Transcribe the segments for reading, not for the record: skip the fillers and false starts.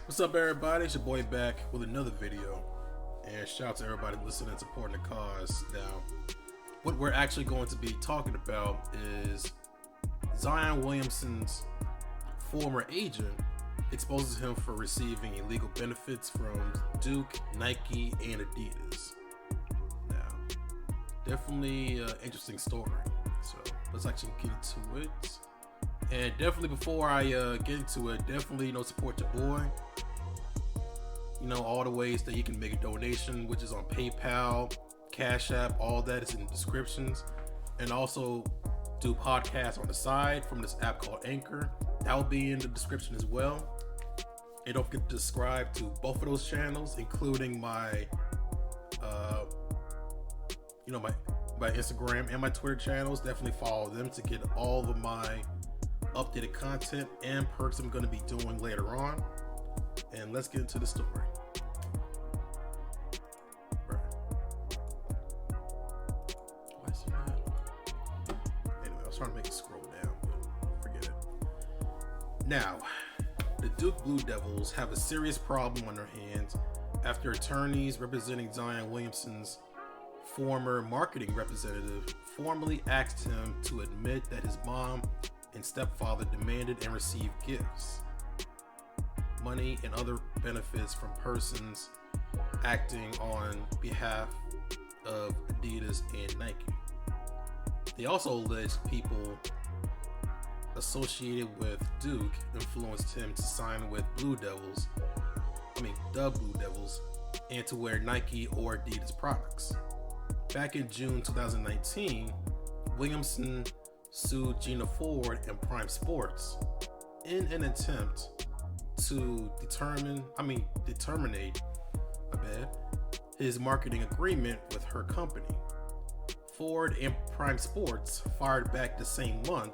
What's up, everybody? It's your boy back with another video, and shout out to everybody listening and supporting the cause. Now, what we're actually going to be talking about is Zion Williamson's former agent exposes him for receiving illegal benefits from Duke, Nike, and Adidas. Now, definitely an interesting story, so let's actually get into it. And definitely before I get into it, definitely support your boy. All the ways that you can make a donation, which is on PayPal, Cash App, all that is in the descriptions. And also do podcasts on the side from this app called Anchor. That will be in the description as well. And don't forget to subscribe to both of those channels, including my my Instagram and my Twitter channels. Definitely follow them to get all of my updated content and perks I'm going to be doing later on. And let's get into the story. Why is he not? Anyway, I was trying to make it scroll down, but forget it. Now, the Duke Blue Devils have a serious problem on their hands after attorneys representing Zion Williamson's former marketing representative formally asked him to admit that his mom and stepfather demanded and received gifts, money, and other benefits from persons acting on behalf of Adidas and Nike. They also alleged people associated with Duke influenced him to sign with the Blue Devils, and to wear Nike or Adidas products. Back in June 2019, Williamson sued Gina Ford and Prime Sports in an attempt to terminate his marketing agreement with her company. Ford and Prime Sports fired back the same month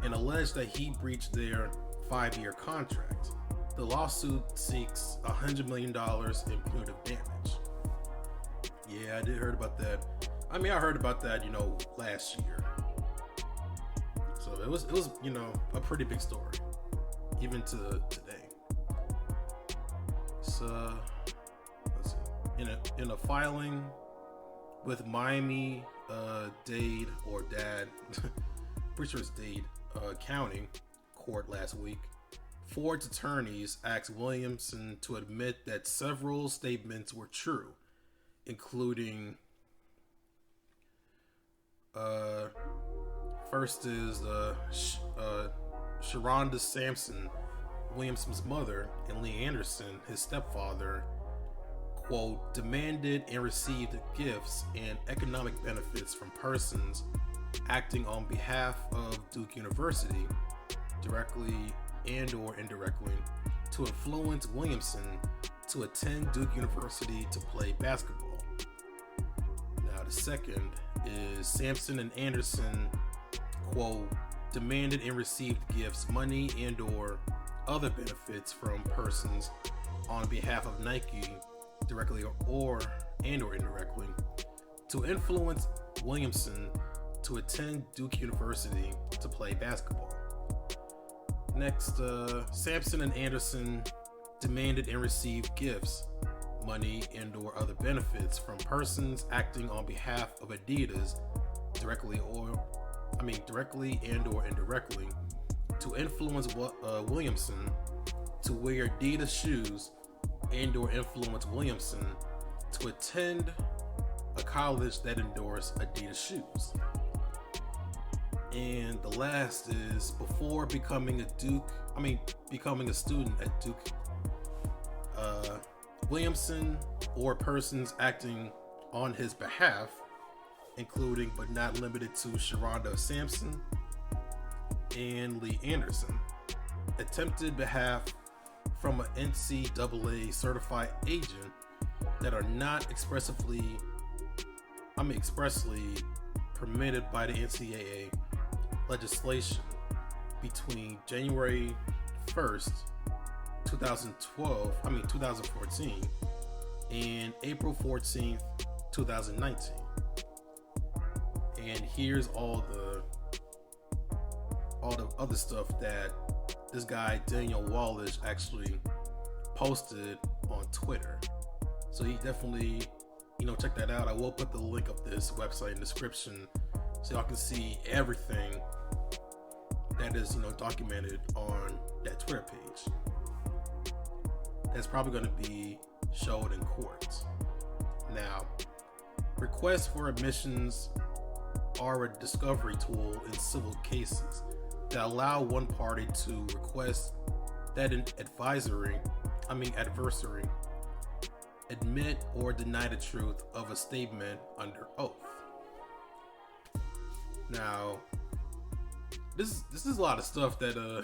and alleged that he breached their 5-year contract. The lawsuit seeks $100 million in punitive damage. Yeah, I did heard about that. I heard about that, last year. So it was a pretty big story, even to today. So let's see. In a filing with Miami Dade or Dade, pretty sure it's Dade County Court last week, Ford's attorneys asked Williamson to admit that several statements were true, including first is Sharonda Sampson, Williamson's mother, and Lee Anderson, his stepfather, quote, demanded and received gifts and economic benefits from persons acting on behalf of Duke University, directly and or indirectly, to influence Williamson to attend Duke University to play basketball. Now the second is Sampson and Anderson, quote, demanded and received gifts, money, and or other benefits from persons on behalf of Nike, directly or indirectly, to influence Williamson to attend Duke University to play basketball. Next, Sampson and Anderson demanded and received gifts, money, and or other benefits from persons acting on behalf of Adidas, directly and or indirectly, to influence Williamson to wear Adidas shoes and or influence Williamson to attend a college that endorsed Adidas shoes. And the last is before becoming a student at Duke, Williamson or persons acting on his behalf, including but not limited to Sharonda Sampson and Lee Anderson, attempted behalf from an NCAA certified agent that are not expressly permitted by the NCAA legislation between January 1st, 2014 and April 14th, 2019. And here's all the other stuff that this guy Daniel Wallace actually posted on Twitter. So you definitely, check that out. I will put the link of this website in the description so y'all can see everything that is, documented on that Twitter page. That's probably going to be showed in court. Now, requests for admissions are a discovery tool in civil cases that allow one party to request that an adversary admit or deny the truth of a statement under oath. Now, this is a lot of stuff that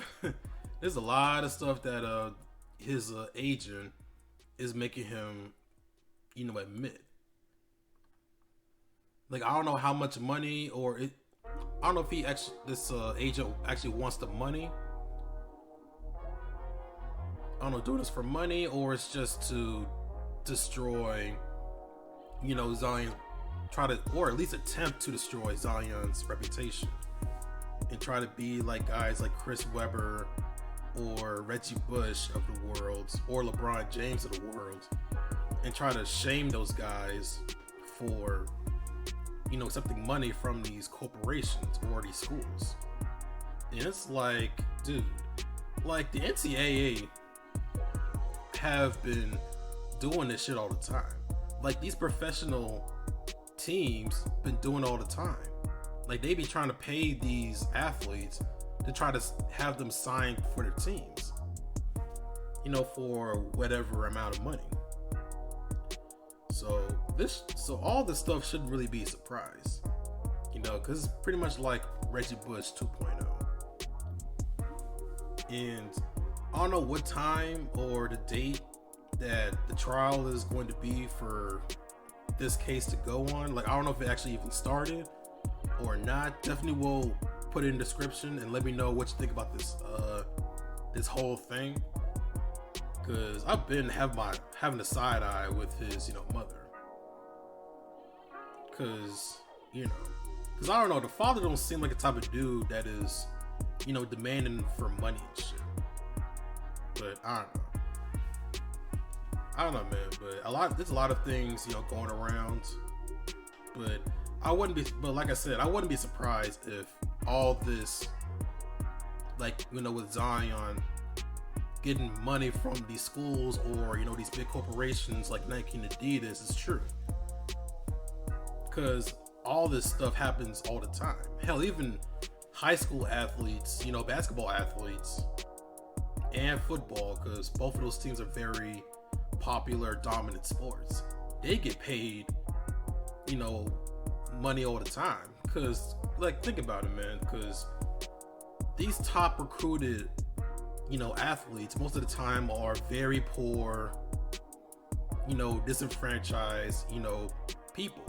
there's a lot of stuff that his agent is making him, admit. Like, I don't know how much money, I don't know if this agent actually wants the money. I don't know, doing this for money, or it's just to destroy, Zion, or at least attempt to destroy Zion's reputation and try to be like guys like Chris Webber or Reggie Bush of the world, or LeBron James of the world, and try to shame those guys for, accepting money from these corporations or these schools. And it's like, dude, like the NCAA have been doing this shit all the time. Like, these professional teams been doing all the time. Like, they be trying to pay these athletes to try to have them sign for their teams, for whatever amount of money. So all this stuff shouldn't really be a surprise, because it's pretty much like Reggie Bush 2.0. And I don't know what time or the date that the trial is going to be for this case to go on. Like, I don't know if it actually even started or not. Definitely will put it in the description and let me know what you think about this whole thing, because I've been having a side eye with his mother, because I don't know, the father don't seem like the type of dude that is demanding for money and shit. But I don't know, man. But there's a lot of things going around. But like I said, I wouldn't be surprised if all this, like, with Zion getting money from these schools or these big corporations like Nike and Adidas is true. Because all this stuff happens all the time. Hell, even high school athletes, basketball athletes and football, because both of those teams are very popular, dominant sports. They get paid, money all the time. Because, like, think about it, man. Because these top recruited, athletes most of the time are very poor, disenfranchised, people.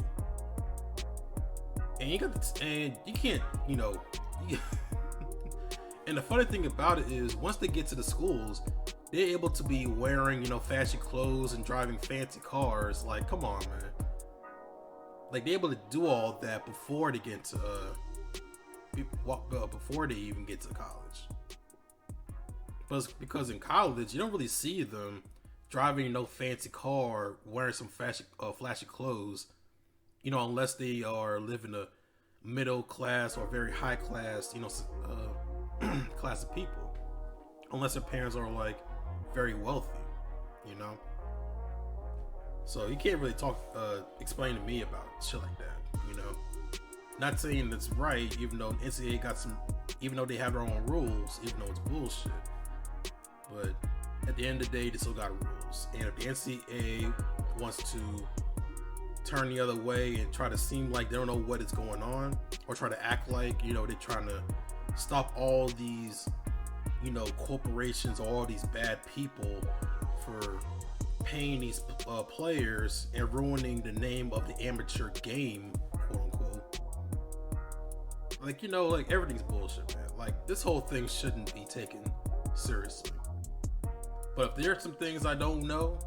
And you can't, and the funny thing about it is, once they get to the schools, they're able to be wearing, fashion clothes and driving fancy cars. Like, come on, man. Like, they're able to do all that before they get to, before they even get to college. But because in college, you don't really see them driving no fancy car, wearing some flashy clothes, unless they are living a middle class or very high class, class of people. Unless their parents are like very wealthy, So you can't really explain to me about shit like that, Not saying that's right, even though NCAA even though they have their own rules, even though it's bullshit. But at the end of the day, they still got rules. And if the NCAA wants to turn the other way and try to seem like they don't know what is going on, or try to act like, they're trying to stop all these, corporations or all these bad people for paying these players and ruining the name of the amateur game, quote unquote. Like, like, everything's bullshit, man. Like, this whole thing shouldn't be taken seriously. But if there are some things I don't know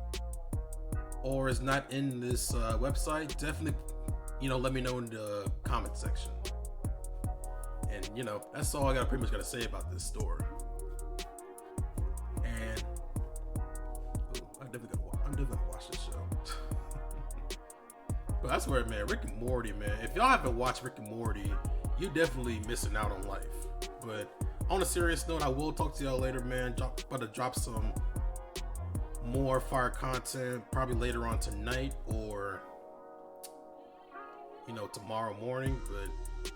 or is not in this website, definitely, let me know in the comment section. And, that's all I pretty much gotta say about this story. And that's where, man, Rick and Morty, man. If y'all haven't watched Rick and Morty, you definitely missing out on life. But on a serious note, I will talk to y'all later, man. About to drop some more fire content probably later on tonight or, you know, tomorrow morning. But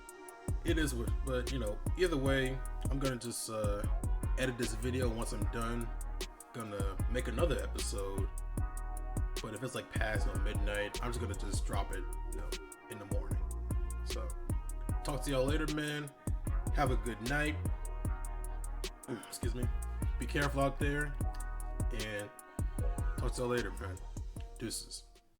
it is, but you know, either way, I'm gonna just edit this video. Once I'm done, gonna make another episode. But if it's like past midnight, I'm just gonna just drop it, you know, in the morning. So talk to y'all later, man. Have a good night. Excuse me. Be careful out there, and talk to y'all later, man. Deuces.